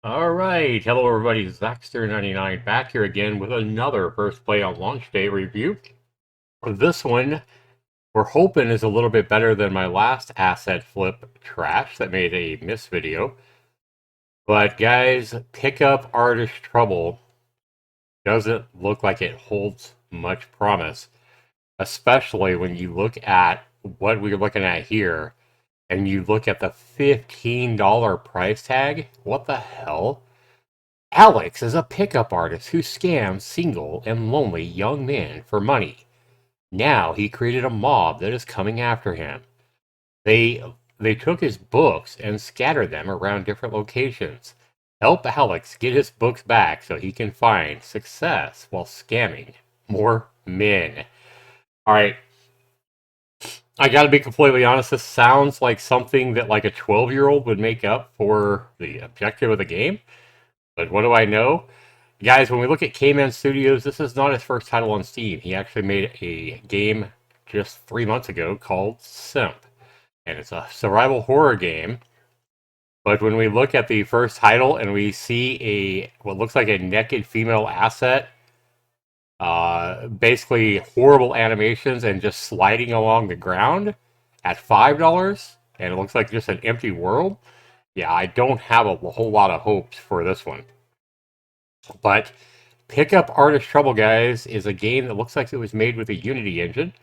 Alright, hello everybody, Zaxter99 back here again with another First Play on Launch Day review. This one, we're hoping is a little bit better than my last asset flip trash that made a miss video. But guys, Pickup Artist Trouble doesn't look like it holds much promise, especially when you look at what we're looking at here and you look at the $15 price tag. What the hell? Alex is a pickup artist who scams single and lonely young men for money. Now he created a mob that is coming after him. They took his books and scattered them around different locations. Help Alex get his books back so he can find success while scamming more men. All right, I got to be completely honest. This sounds like something that like a 12-year-old would make up for the objective of the game. But what do I know? Guys, when we look at K-Man Studios, this is not his first title on Steam. He actually made a game just 3 months ago called Simp. And it's a survival horror game. But when we look at the first title and we see what looks like a naked female asset, basically horrible animations and just sliding along the ground at $5, and it looks like just an empty world, yeah, I don't have a whole lot of hopes for this one. But Pickup Artist Trouble, guys, is a game that looks like it was made with a Unity engine.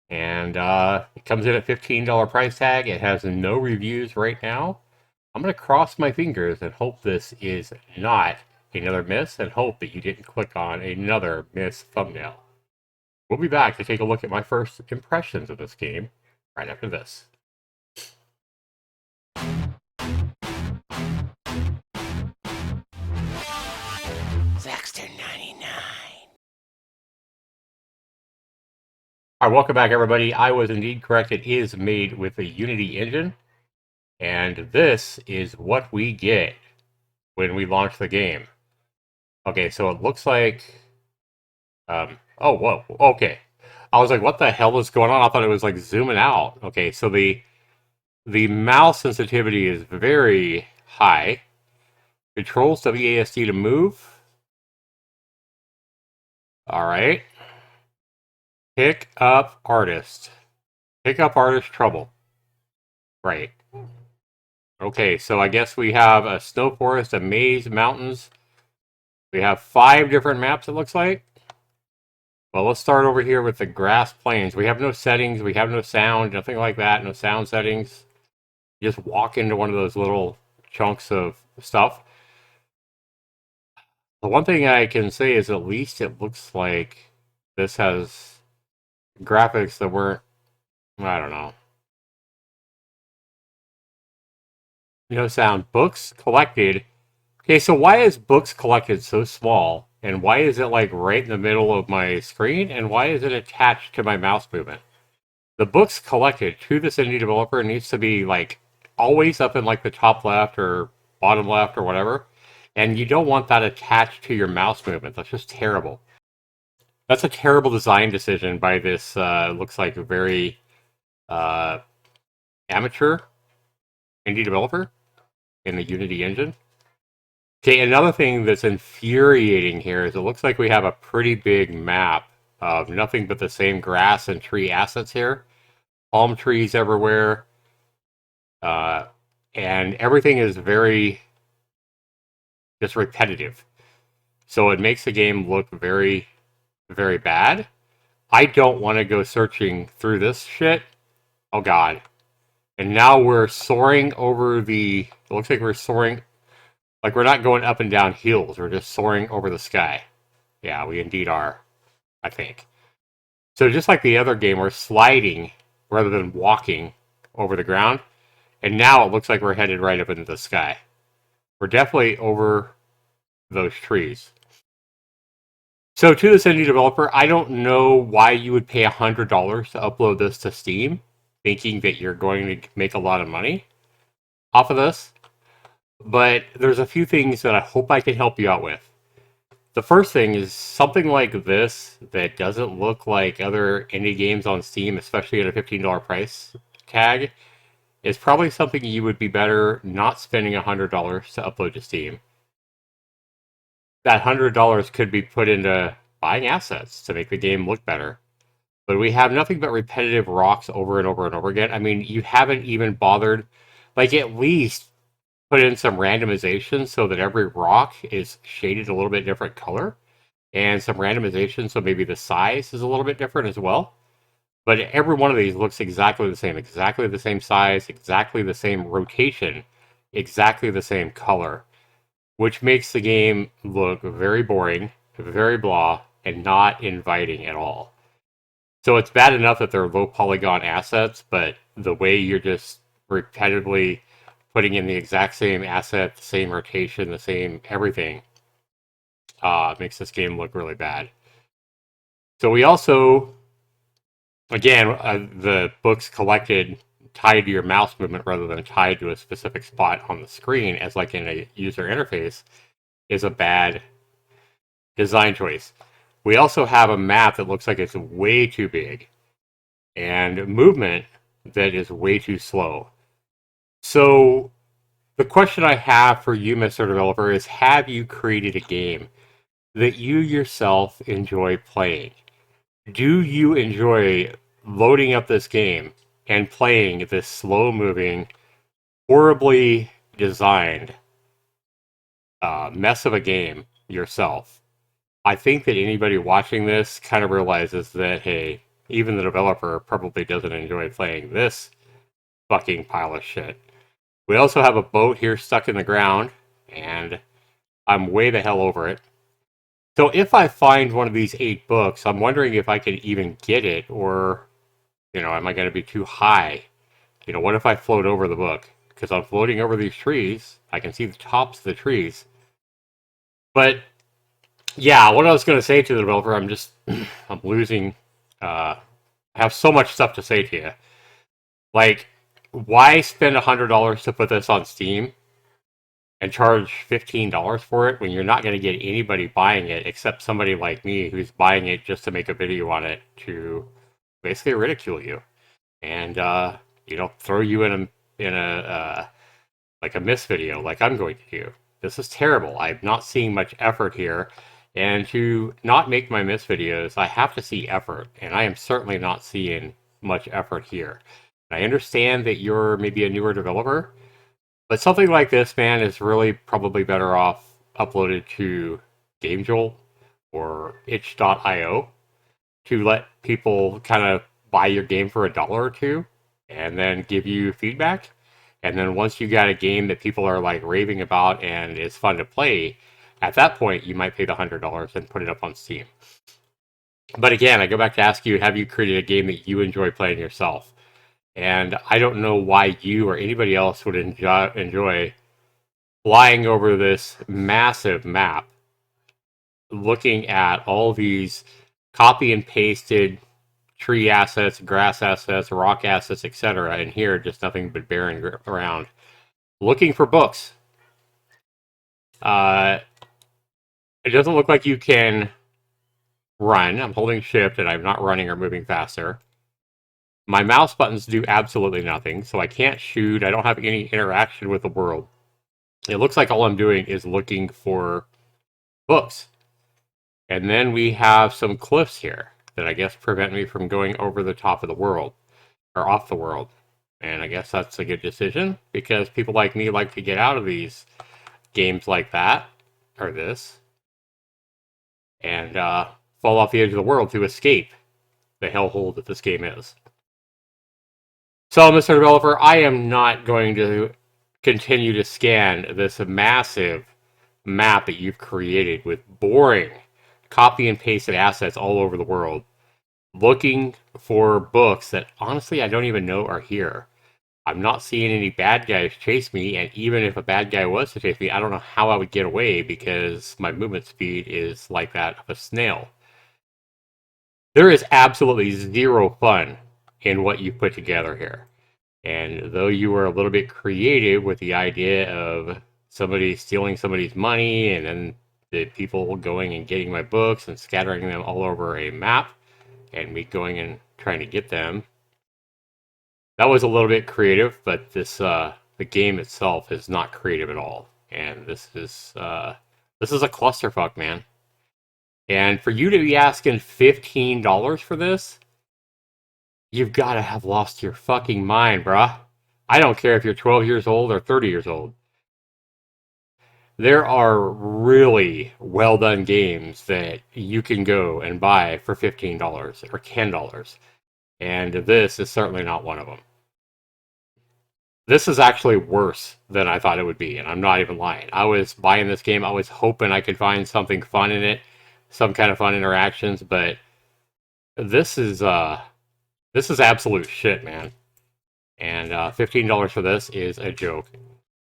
And it comes in at $15 price tag. It has no reviews right now. I'm going to cross my fingers and hope this is not another miss and hope that you didn't click on another miss thumbnail. We'll be back to take a look at my first impressions of this game right after this. Zaxter99. Alright, welcome back everybody. I was indeed correct. It is made with a Unity engine. And this is what we get when we launch the game. Okay, so it looks like... oh, whoa, okay. I was like, what the hell is going on? I thought it was like zooming out. Okay, so the mouse sensitivity is very high. Controls WASD to move. Alright. Pick up artist. Pick up artist trouble. Right. Okay, so I guess we have a snow forest, a maze, mountains. We have 5 different maps, it looks like. Well, let's start over here with the grass plains. We have no settings, we have no sound, nothing like that, no sound settings. You just walk into one of those little chunks of stuff. The one thing I can say is at least it looks like this has graphics that weren't, I don't know. No sound. Books collected. Okay, so why is books collected so small? And why is it like right in the middle of my screen? And why is it attached to my mouse movement? The books collected to this indie developer needs to be like always up in like the top left or bottom left or whatever. And you don't want that attached to your mouse movement. That's just terrible. That's a terrible design decision by this, looks like a very amateur indie developer in the Unity engine. Okay, another thing that's infuriating here is it looks like we have a pretty big map of nothing but the same grass and tree assets here. Palm trees everywhere. And everything is very just repetitive. So it makes the game look very, very bad. I don't want to go searching through this shit. Oh god. And now we're soaring over the... It looks like we're soaring... Like we're not going up and down hills. We're just soaring over the sky. Yeah, we indeed are. I think. So just like the other game, we're sliding rather than walking over the ground. And now it looks like we're headed right up into the sky. We're definitely over those trees. So to this indie developer, I don't know why you would pay $100 to upload this to Steam, thinking that you're going to make a lot of money off of this. But there's a few things that I hope I can help you out with. The first thing is something like this that doesn't look like other indie games on Steam, especially at a $15 price tag, is probably something you would be better not spending $100 to upload to Steam. that $100 could be put into buying assets to make the game look better. But we have nothing but repetitive rocks over and over and over again. I mean, you haven't even bothered, like, at least put in some randomization so that every rock is shaded a little bit different color, and some randomization so maybe the size is a little bit different as well. But every one of these looks exactly the same size, exactly the same rotation, exactly the same color, which makes the game look very boring, very blah, and not inviting at all. So it's bad enough that they're low polygon assets, but the way you're just repetitively putting in the exact same asset, the same rotation, the same everything, makes this game look really bad. So we also, again, the books collected tied to your mouse movement rather than tied to a specific spot on the screen, as like in a user interface, is a bad design choice. We also have a map that looks like it's way too big and movement that is way too slow. So the question I have for you, Mr. Developer, is have you created a game that you yourself enjoy playing? Do you enjoy loading up this game and playing this slow moving, horribly designed mess of a game yourself? I think that anybody watching this kind of realizes that, hey, even the developer probably doesn't enjoy playing this fucking pile of shit. We also have a boat here stuck in the ground, and I'm way the hell over it. So if I find one of these 8 books, I'm wondering if I can even get it, or, am I going to be too high? What if I float over the book? Because I'm floating over these trees. I can see the tops of the trees. But yeah, what I was going to say to the developer, I'm losing, I have so much stuff to say to you. Like, why spend $100 to put this on Steam and charge $15 for it when you're not going to get anybody buying it except somebody like me who's buying it just to make a video on it to basically ridicule you and throw you in a like a miss video like I'm going to do. This is terrible. I'm not seeing much effort here. And to not make my miss videos, I have to see effort, and I am certainly not seeing much effort here. I understand that you're maybe a newer developer, but something like this, man, is really probably better off uploaded to GameJolt or itch.io to let people kind of buy your game for $1 or two and then give you feedback. And then once you got a game that people are like raving about and it's fun to play, at that point you might pay the $100 and put it up on Steam. But again, I go back to ask you, have you created a game that you enjoy playing yourself? And I don't know why you or anybody else would enjoy flying over this massive map, looking at all these copy and pasted tree assets, grass assets, rock assets, etc. And here, just nothing but barren around, looking for books. Uh, it doesn't look like you can run. I'm holding shift and I'm not running or moving faster. My mouse buttons do absolutely nothing, so I can't shoot. I don't have any interaction with the world. It looks like all I'm doing is looking for books. And then we have some cliffs here that I guess prevent me from going over the top of the world, or off the world. And I guess that's a good decision, because people like me like to get out of these games like that, or this, and fall off the edge of the world to escape the hellhole that this game is. So, Mr. Developer, I am not going to continue to scan this massive map that you've created with boring copy and pasted assets all over the world, looking for books that honestly I don't even know are here. I'm not seeing any bad guys chase me, and even if a bad guy was to chase me, I don't know how I would get away because my movement speed is like that of a snail. There is absolutely zero fun in what you put together here. And though you were a little bit creative with the idea of somebody stealing somebody's money and then the people going and getting my books and scattering them all over a map and me going and trying to get them, that was a little bit creative, but the game itself is not creative at all. And this is This is a clusterfuck, man. And for you to be asking $15 for this, you've got to have lost your fucking mind, bruh. I don't care if you're 12 years old or 30 years old. There are really well done games that you can go and buy for $15 or $10. And this is certainly not one of them. This is actually worse than I thought it would be, and I'm not even lying. I was buying this game, I was hoping I could find something fun in it, some kind of fun interactions, but this is absolute shit, man. And $15 for this is a joke.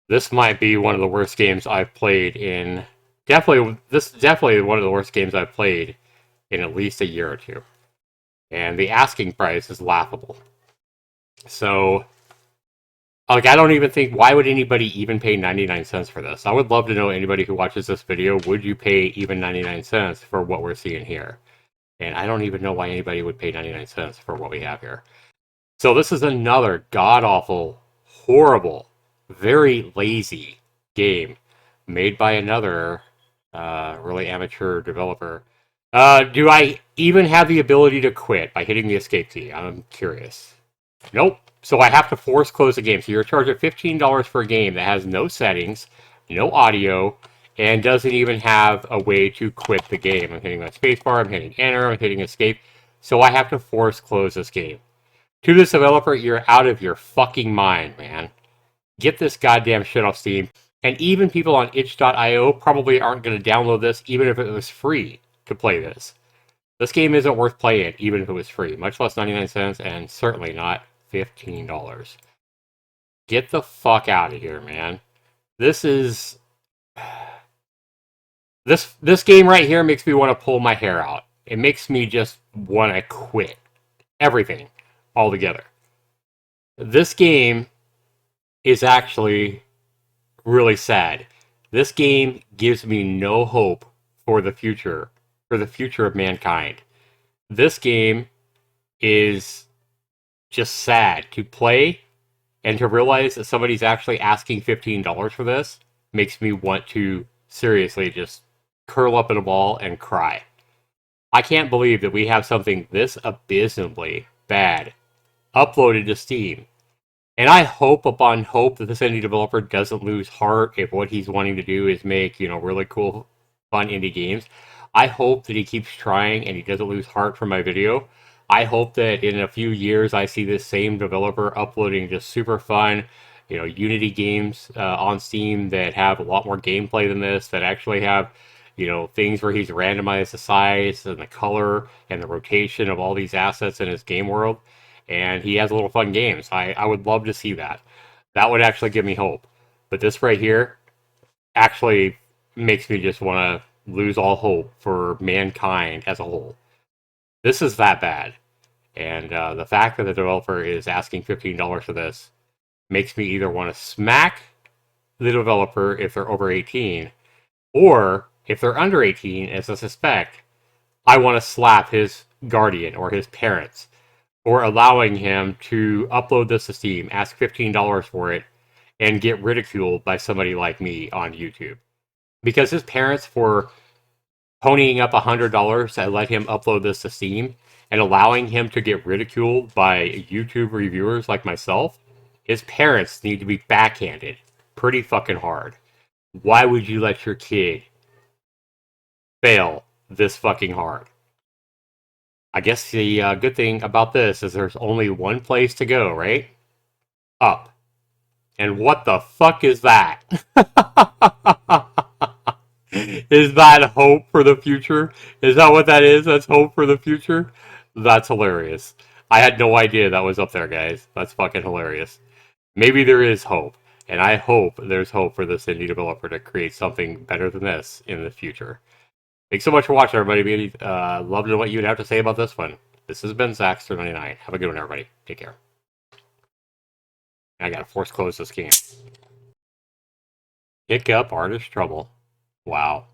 This might be one of the worst games I've played in. Definitely one of the worst games I've played in at least a year or two. And the asking price is laughable. So, like, I don't even think, why would anybody even pay 99 cents for this? I would love to know, anybody who watches this video, would you pay even 99 cents for what we're seeing here? And I don't even know why anybody would pay 99 cents for what we have here. So this is another god-awful, horrible, very lazy game made by another really amateur developer. Do I even have the ability to quit by hitting the escape key? I'm curious. Nope. So I have to force close the game. So you're charged $15 for a game that has no settings, no audio, and doesn't even have a way to quit the game. I'm hitting my spacebar, I'm hitting enter, I'm hitting escape. So I have to force close this game. To this developer, you're out of your fucking mind, man. Get this goddamn shit off Steam. And even people on itch.io probably aren't going to download this even if it was free to play this. This game isn't worth playing even if it was free, much less 99 cents, and certainly not $15. Get the fuck out of here, man. This is... This game right here makes me want to pull my hair out. It makes me just want to quit everything altogether. This game is actually really sad. This game gives me no hope for the future of mankind. This game is just sad to play, and to realize that somebody's actually asking $15 for this makes me want to seriously just curl up in a ball and cry. I can't believe that we have something this abysmally bad uploaded to Steam. And I hope upon hope that this indie developer doesn't lose heart if what he's wanting to do is make, really cool, fun indie games. I hope that he keeps trying and he doesn't lose heart from my video. I hope that in a few years I see this same developer uploading just super fun, Unity games on Steam that have a lot more gameplay than this, that actually have, things where he's randomized the size and the color and the rotation of all these assets in his game world. And he has little fun games. I would love to see that. That would actually give me hope. But this right here actually makes me just want to lose all hope for mankind as a whole. This is that bad. And the fact that the developer is asking $15 for this makes me either want to smack the developer if they're over 18, or if they're under 18, as I suspect, I want to slap his guardian or his parents for allowing him to upload this to Steam, ask $15 for it, and get ridiculed by somebody like me on YouTube. Because his parents, for ponying up $100 to let him upload this to Steam, and allowing him to get ridiculed by YouTube reviewers like myself, his parents need to be backhanded pretty fucking hard. Why would you let your kid fail this fucking hard? I guess the good thing about this is there's only one place to go, right? Up. And what the fuck is that? Is that hope for the future? Is that what that is? That's hope for the future? That's hilarious. I had no idea that was up there, guys. That's fucking hilarious. Maybe there is hope. And I hope there's hope for this indie developer to create something better than this in the future. Thanks so much for watching, everybody. Love to know what you'd have to say about this one. This has been Zaxter99. Have a good one, everybody. Take care. I gotta force close this game. Pick up artist trouble. Wow.